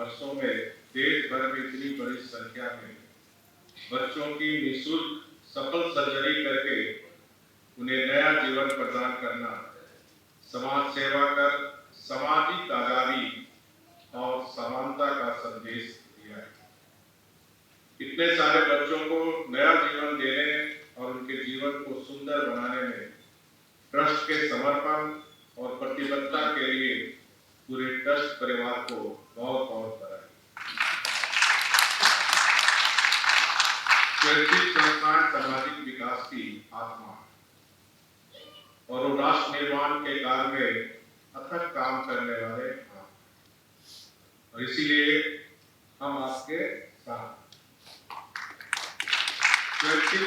वर्षों में देश भर में इतनी बड़ी संख्या में बच्चों की निःशुल्क सफल सर्जरी करके उन्हें नया जीवन प्रदान करना, समाज सेवा कर सामाजिक आजादी और समानता का संदेश दिया है। इतने सारे बच्चों को नया जीवन देने और उनके जीवन को सुंदर बनाने में ट्रस्ट के समर्पण और प्रतिबद्धता के लिए पूरे ट्रस्ट परिवार को बहुत बहुत बधाई। स्वैच्छिक संस्थाएं सामाजिक विकास की आत्मा और राष्ट्र निर्माण के कार्य में अथक काम करने वाले हैं और इसीलिए हम आपके साथ स्वैच्छिक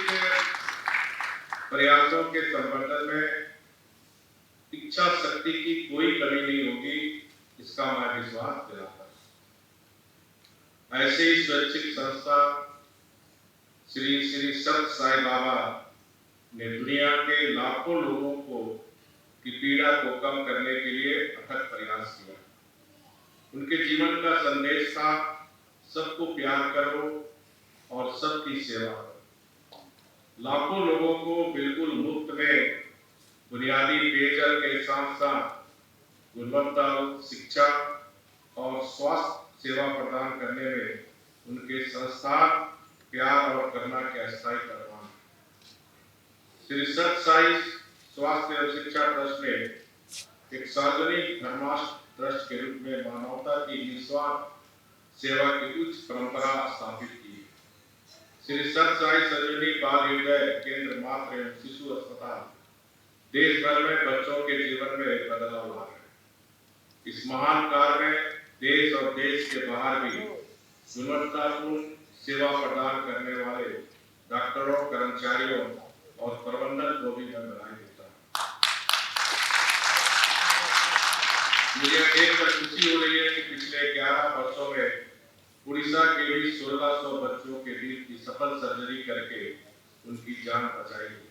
प्रयासों के संबंध में इच्छा शक्ति की कोई कमी नहीं होगी, इसका मैं विश्वास दिलाता हूं। ऐसे ही स्वैच्छिक संस्था श्री श्री सत साई बाबा ने दुनिया के लाखों लोगों को की पीड़ा को कम करने के लिए अथक प्रयास किया। उनके जीवन का संदेश था, सबको प्यार करो और सबकी सेवा करो। लाखों लोगों को बिल्कुल मुफ्त में बुनियादी पेयजल के साथ साथ गुणवत्ता शिक्षा और स्वास्थ्य सेवा प्रदान करने में उनके संस्थान प्यार और करुणा के अस्थायी परिणाम। श्री सत साई स्वास्थ्य एवं शिक्षा ट्रस्ट ने एक सार्वजनिक धर्मार्थ ट्रस्ट के रूप में मानवता की निस्वार्थ सेवा की उच्च परंपरा स्थापित की। श्री सत साई संजीवनी बाल हृदय केंद्र मातृ एवं शिशु अस्पताल देश भर में बच्चों के जीवन में बदलाव ला रहे हैं। इस महान कार्य में देश और देश के बाहर भी गुणवत्तापूर्ण सेवा प्रदान करने वाले डॉक्टरों, कर्मचारियों और प्रबंधन को भी मैं बधाई देता हूं। मुझे देखकर खुशी हो रही है कि पिछले 11 वर्षों में उड़ीसा के भी 1600 बच्चों के दिल की सफल सर्जरी करके उनकी जान बचाई गई।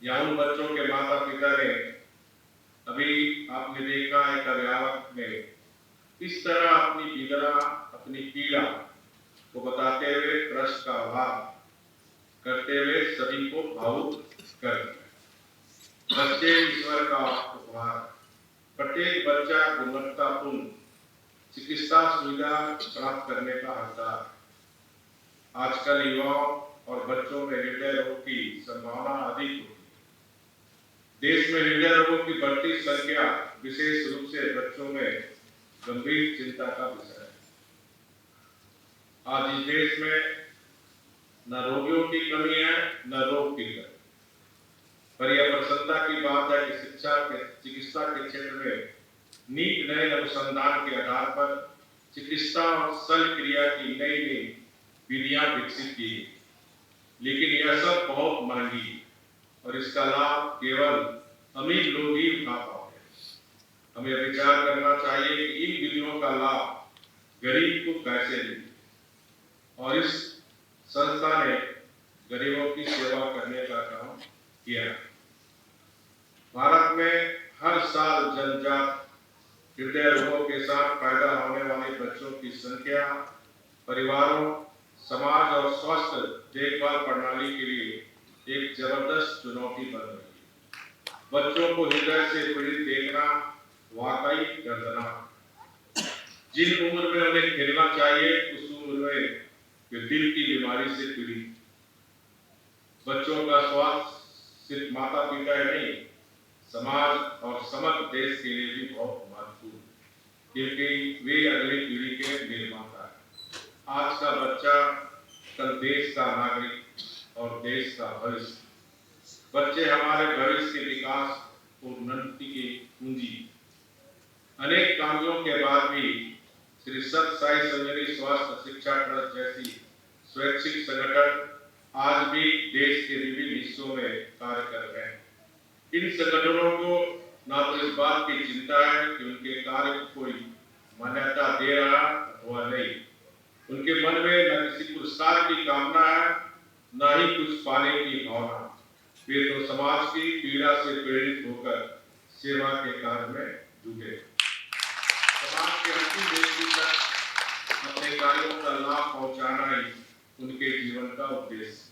यहाँ उन बच्चों के माता पिता ने अभी आपने देखा एक अभिभावक ने इस तरह अपनी पीड़ा अपनी पीड़ा को बताते हुए ट्रस्ट का आभार करते हुए सभी को भावुक कर दिया। बच्चे ईश्वर का उपहार, प्रत्येक बच्चा गुणवत्तापूर्ण चिकित्सा सुविधा प्राप्त करने का हकदार। आजकल युवाओं और बच्चों में हृदय रोग की संभावना अधिक होती है। देश में हृदय रोगों की बढ़ती संख्या विशेष रूप से बच्चों में गंभीर चिंता का विषय है। आज इस देश में न रोगियों की कमी है न रोग की कमी, पर यह प्रसन्नता की बात है कि चिकित्सा के क्षेत्र में नीक नए अनुसंधान के आधार पर चिकित्सा और शल्य क्रिया की नई नई विधियां विकसित की, लेकिन यह सब बहुत महंगी और इसका लाभ केवल अमीर लोग ही उठा पाते हैं। हमें विचार करना चाहिए कि इन विधियों का लाभ गरीब को कैसे मिले और इस संस्था ने गरीबों की सेवा करने का काम किया। भारत में हर साल जन्मजात हृदय रोगों के साथ पैदा होने वाले बच्चों की संख्या परिवारों, समाज और स्वास्थ्य देखभाल प्रणाली के लिए एक जबरदस्त चुनौती बन रही है। बच्चों को हृदय से पीड़ित देखना वाकई दर्दनाक। जिन उम्र में उन्हें खेलना चाहिए उस उम्र में वे दिल की बीमारी से पीड़ित। बच्चों का स्वास्थ्य सिर्फ माता पिता ही नहीं, समाज और समग्र देश के लिए भी बहुत महत्वपूर्ण, क्योंकि वे अगली पीढ़ी के निर्माता हैं। आज का बच्चा कल देश का नागरिक और देश का भविष्य। बच्चे हमारे भविष्य के विकास और उन्नति की पूंजी। अनेक कामों के बाद भी श्री सत साई संजीवनी स्वास्थ्य शिक्षा ट्रस्ट जैसी स्वैच्छिक संगठन आज भी देश के विभिन्न हिस्सों में कार्य कर रहे हैं। इन संगठनों को न तो इस बात की चिंता है कि उनके कार्य को कोई मान्यता दे रहा अथवा नहीं, उनके मन में न किसी पुरस्कार की कामना है न ही कुछ पाने की भावना। वे तो समाज की पीड़ा से प्रेरित होकर सेवा के कार्य में जुटे। समाज के अंतिम व्यक्ति तक अधिकारियों का लाभ पहुंचाना ही उनके जीवन का उद्देश्य।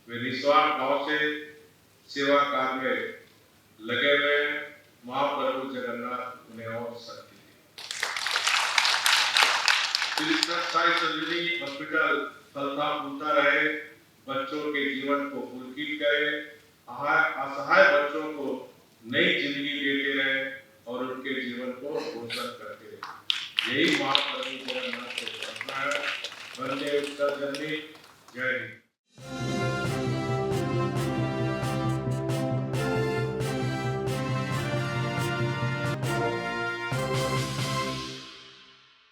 वे निस्वार्थ भाव से सेवा कार्य में लगे हुए। महाप्रभु जगन्नाथ उन्हें और शक्ति दी। श्री साई संजीवनी हॉस्पिटल फलता फूलता रहे, बच्चों के जीवन को पुलकित करे, असहाय बच्चों को नई जिंदगी देते रहे और उनके जीवन को रोशन करते रहे। यही महाप्रभु जगन्नाथ को प्रार्थना है। वंदे उत्तर जननी। जय हिंद।